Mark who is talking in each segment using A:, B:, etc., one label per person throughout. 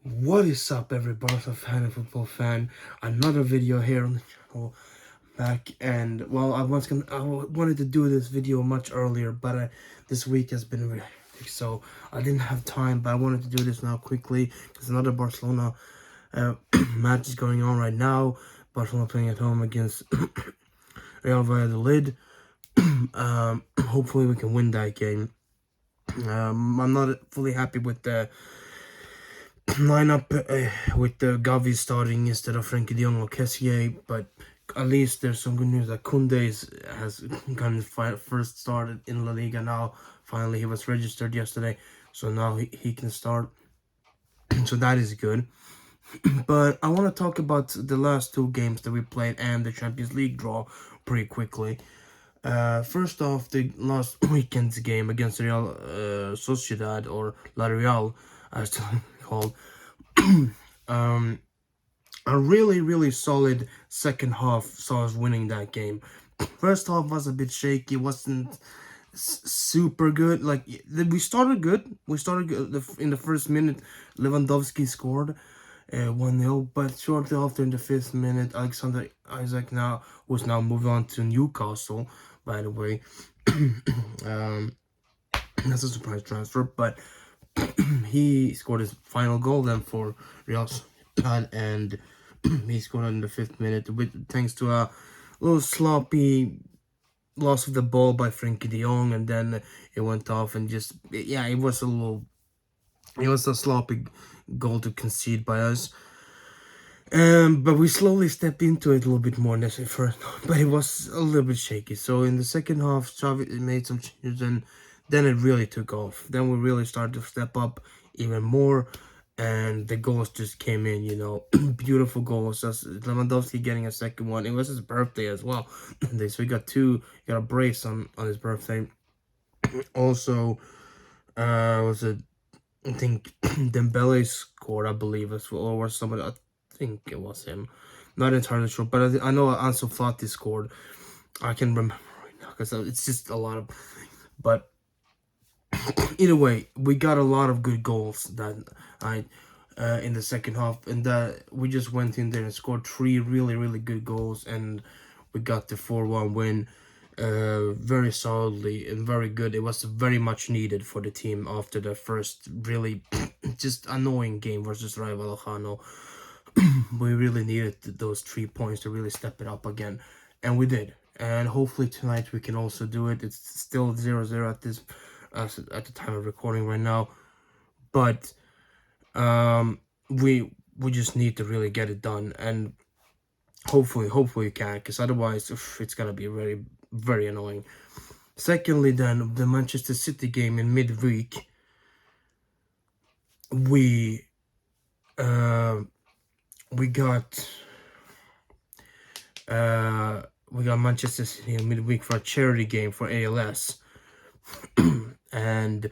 A: What is up, every Barca fan and football fan? Another video here on the channel back, and well, I wanted to do this video much earlier, but this week has been really hectic, so I didn't have time. But I wanted to do this now quickly because another Barcelona match is going on right now. Barcelona playing at home against Real Valladolid. Hopefully we can win that game. I'm not fully happy with the lineup with the Gavi starting instead of Frankie de Jong or Kessié, but at least there's some good news that Koundé has gotten his first started in La Liga now. Finally, he was registered yesterday, so now he can start. So that is good. But I want to talk about the last two games that we played and the Champions League draw pretty quickly. First off, the last weekend's game against Real Sociedad, or La Real, as it's called. A really solid second half saw us winning that game. First half was a bit shaky, wasn't super good. Like, we started good. We started good in the first minute. Lewandowski scored 1-0, but shortly after, in the 5th minute, Alexander Isaac was now moved on to Newcastle, by the way. That's a surprise transfer, but he scored his final goal then for Real Sociedad, and he scored in the 5th minute thanks to a little sloppy loss of the ball by Frankie de Jong, and then it went off, and it was a sloppy goal to concede by us. But we slowly stepped into it a little bit more in the first, but it was a little bit shaky. So in the second half, Xavi made some changes, and then it really took off. Then we really started to step up even more, and the goals just came in, beautiful goals. That's Lewandowski getting a second one. It was his birthday as well. So he got a brace on his birthday. Also, was it? I think Dembele scored, I believe, as well, or somebody. I think it was him. Not entirely sure, but I know Ansu Fati scored. I can remember right now because it's just a lot of. But either way, we got a lot of good goals that in the second half, and that we just went in there and scored 3 really good goals, and we got the 4-1 win. Very solidly and very good. It was very much needed for the team after the first really just annoying game versus Rayo Vallecano. We really needed those 3 points to really step it up again, and we did. And hopefully tonight we can also do it. It's still 0-0 at the time of recording right now, but we just need to really get it done, and hopefully we can, because otherwise it's gonna be very annoying. Secondly, then, the Manchester City game in midweek, we got Manchester City in midweek for a charity game for ALS, and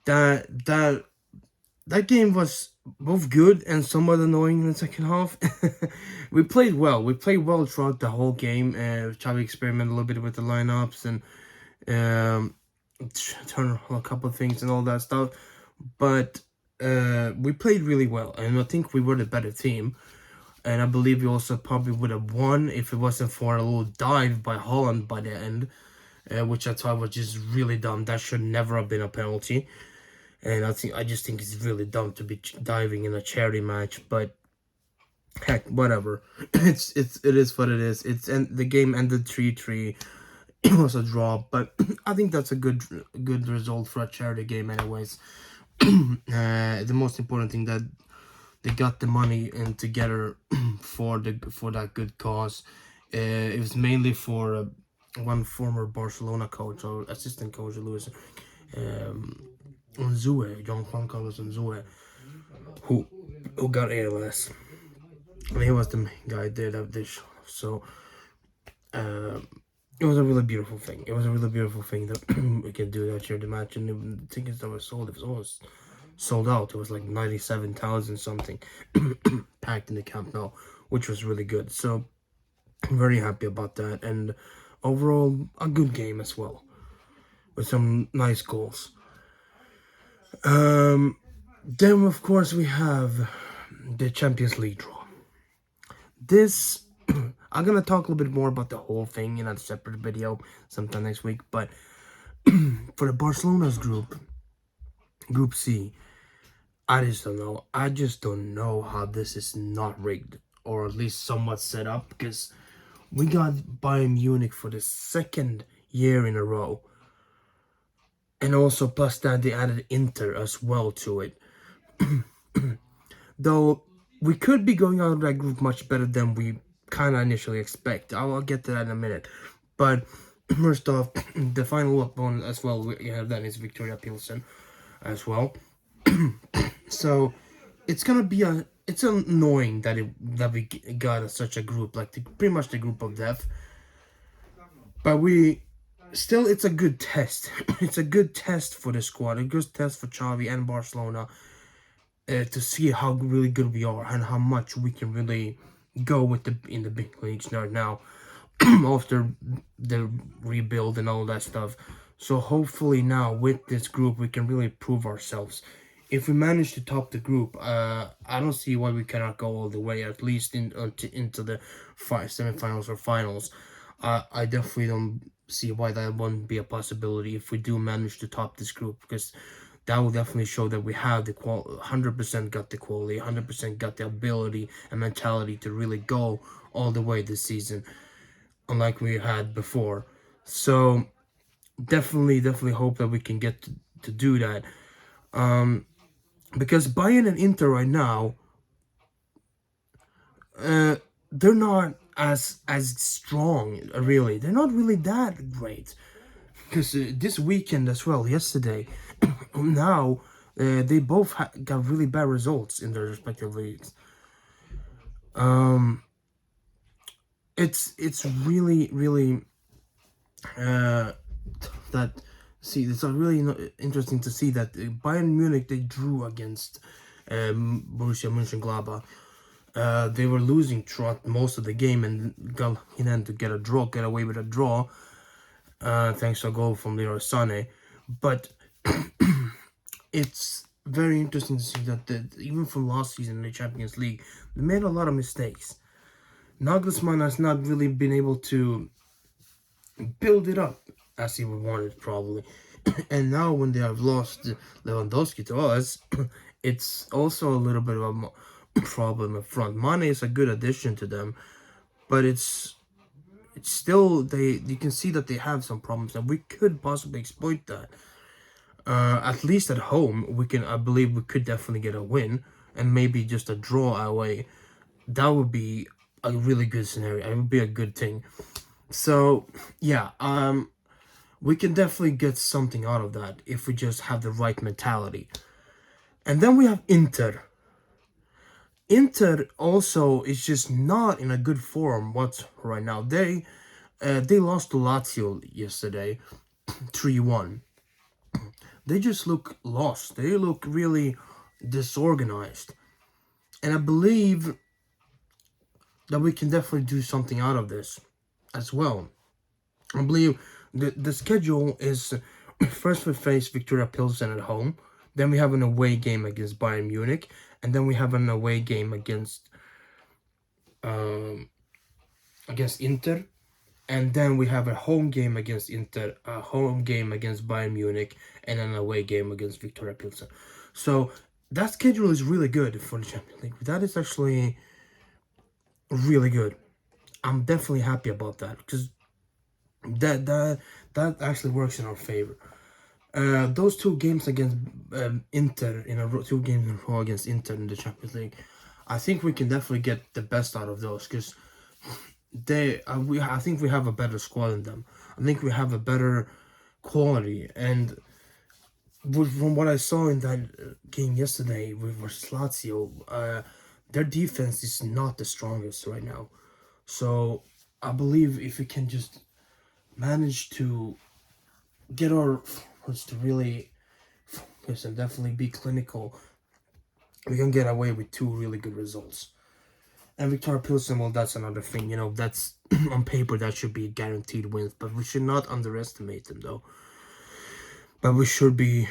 A: that game was both good and somewhat annoying in the second half. We played well. We played well throughout the whole game. Xavi experimented a little bit with the lineups and turn on a couple of things and all that stuff. But we played really well, and I think we were the better team. And I believe we also probably would have won if it wasn't for a little dive by Holland by the end, which I thought was just really dumb. That should never have been a penalty. And I just think it's really dumb to be diving in a charity match, but heck, whatever. It is what it is. The game ended 3-3. It was a draw, but I think that's a good result for a charity game, anyways. The most important thing that they got the money in together for that good cause. It was mainly for one former Barcelona coach or assistant coach, Luis. Unzue, John Juan Carlos Unzue, who got ALS. And he was the main guy there that they showed. So it was a really beautiful thing. It was a really beautiful thing that we can do that here, the match. And the tickets that were sold, it was almost sold out. It was like 97,000 something packed in the Camp Nou, which was really good. So I'm very happy about that. And overall, a good game as well, with some nice goals. Then, of course, we have the Champions League draw. This, I'm gonna talk a little bit more about the whole thing in a separate video sometime next week. But for the Barcelona's Group C, I just don't know. I just don't know how this is not rigged, or at least somewhat set up, because we got Bayern Munich for the second year in a row. And also, plus that, they added Inter as well to it. Though, we could be going out of that group much better than we kind of initially expect. I'll get to that in a minute. But, first off, the final opponent as well, we have that is Victoria Pilsen as well. So, it's gonna be it's annoying that we got such a group, like pretty much the group of death. But still, it's a good test. It's a good test for the squad, a good test for Xavi and Barcelona, to see how really good we are and how much we can really go with in the big leagues right now after the rebuild and all that stuff. So hopefully now with this group we can really prove ourselves. If we manage to top the group, I don't see why we cannot go all the way, at least into the semifinals or finals. I definitely don't see why that wouldn't be a possibility if we do manage to top this group, because that will definitely show that we have the 100% got the quality, 100% got the ability and mentality to really go all the way this season, unlike we had before. So definitely hope that we can get to do that. Because Bayern and Inter right now, they're not as strong. Really, they're not really that great. Because this weekend as well, yesterday, now they both got really bad results in their respective leagues. It's really that it's a really interesting to see that Bayern Munich, they drew against Borussia Mönchengladbach. They were losing throughout most of the game and got in end to get away with a draw, thanks to a goal from Leroy Sané. But it's very interesting to see that even from last season in the Champions League, they made a lot of mistakes. Nagelsmann has not really been able to build it up as he would want it, probably. And now when they have lost Lewandowski to us, it's also a little bit of a problem up front. Mane is a good addition to them, but it's still, you can see that they have some problems, and we could possibly exploit that. At least at home, I believe we could definitely get a win, and maybe just a draw away. That would be a really good scenario. It would be a good thing. So yeah, we can definitely get something out of that if we just have the right mentality. And then we have Inter. Inter also is just not in a good form right now. They lost to Lazio yesterday, 3-1. They just look lost. They look really disorganized. And I believe that we can definitely do something out of this as well. I believe the schedule is first we face Victoria Pilsen at home, then we have an away game against Bayern Munich, and then we have an away game against Inter, and then we have a home game against Inter, a home game against Bayern Munich, and an away game against Victoria Pilsen. So that schedule is really good for the Champions League. That is actually really good. I'm definitely happy about that, because that actually works in our favor. Those two games against Inter in a row, 2 games in a row against Inter in the Champions League, I think we can definitely get the best out of those, because I think we have a better squad than them. I think we have a better quality, and from what I saw in that game yesterday versus Lazio, their defense is not the strongest right now. So I believe if we can just manage to get our forwards to really focus and definitely be clinical, we can get away with 2 really good results. And Victoria Pilsen, well, that's another thing. That's on paper that should be a guaranteed win, but we should not underestimate them, though. But we should be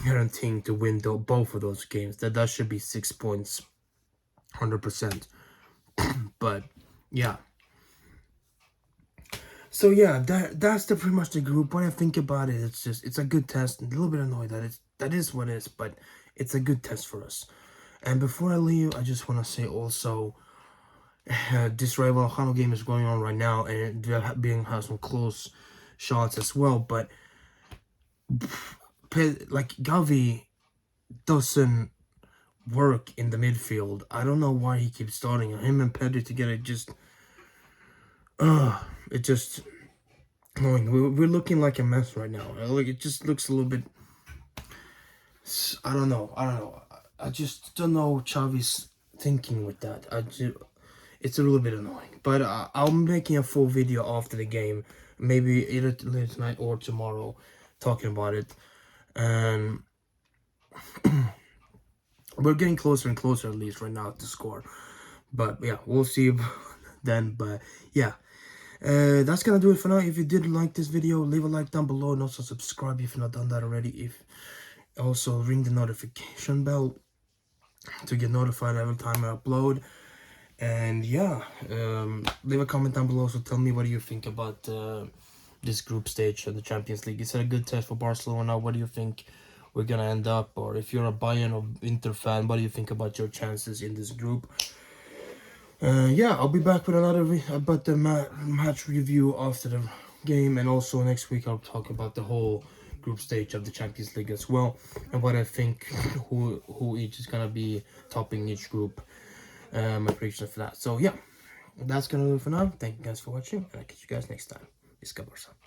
A: guaranteeing to win both of those games. That should be 6 points, 100%. But yeah. So yeah, that's pretty much the group. When I think about it, it's a good test. A little bit annoyed that is what it is, but it's a good test for us. And before I leave, I just want to say also, this Rayo Vallecano game is going on right now, and there has some close shots as well. But like Gavi doesn't work in the midfield. I don't know why he keeps starting. Him and Pedri together it just annoying. We're looking like a mess right now. Like, it just looks a little bit. I don't know. I just don't know Xavi's thinking with that. It's a little bit annoying. But I'm making a full video after the game, maybe either later tonight or tomorrow, talking about it. And we're getting closer and closer, at least right now, to score. But yeah, we'll see then. But yeah, that's gonna do it for now. If you did like this video, leave a like down below, and also subscribe if you've not done that already. If also ring the notification bell to get notified every time I upload. And yeah, leave a comment down below. So tell me, what do you think about this group stage of the Champions League? Is it a good test for Barcelona? What do you think we're gonna end up? Or if you're a Bayern or Inter fan, what do you think about your chances in this group? Yeah, I'll be back with another about the match review after the game, and also next week I'll talk about the whole group stage of the Champions League as well, and what I think who each is gonna be topping each group. My prediction for that. So yeah, that's gonna do it for now. Thank you guys for watching, and I'll catch you guys next time. It's Barcelona.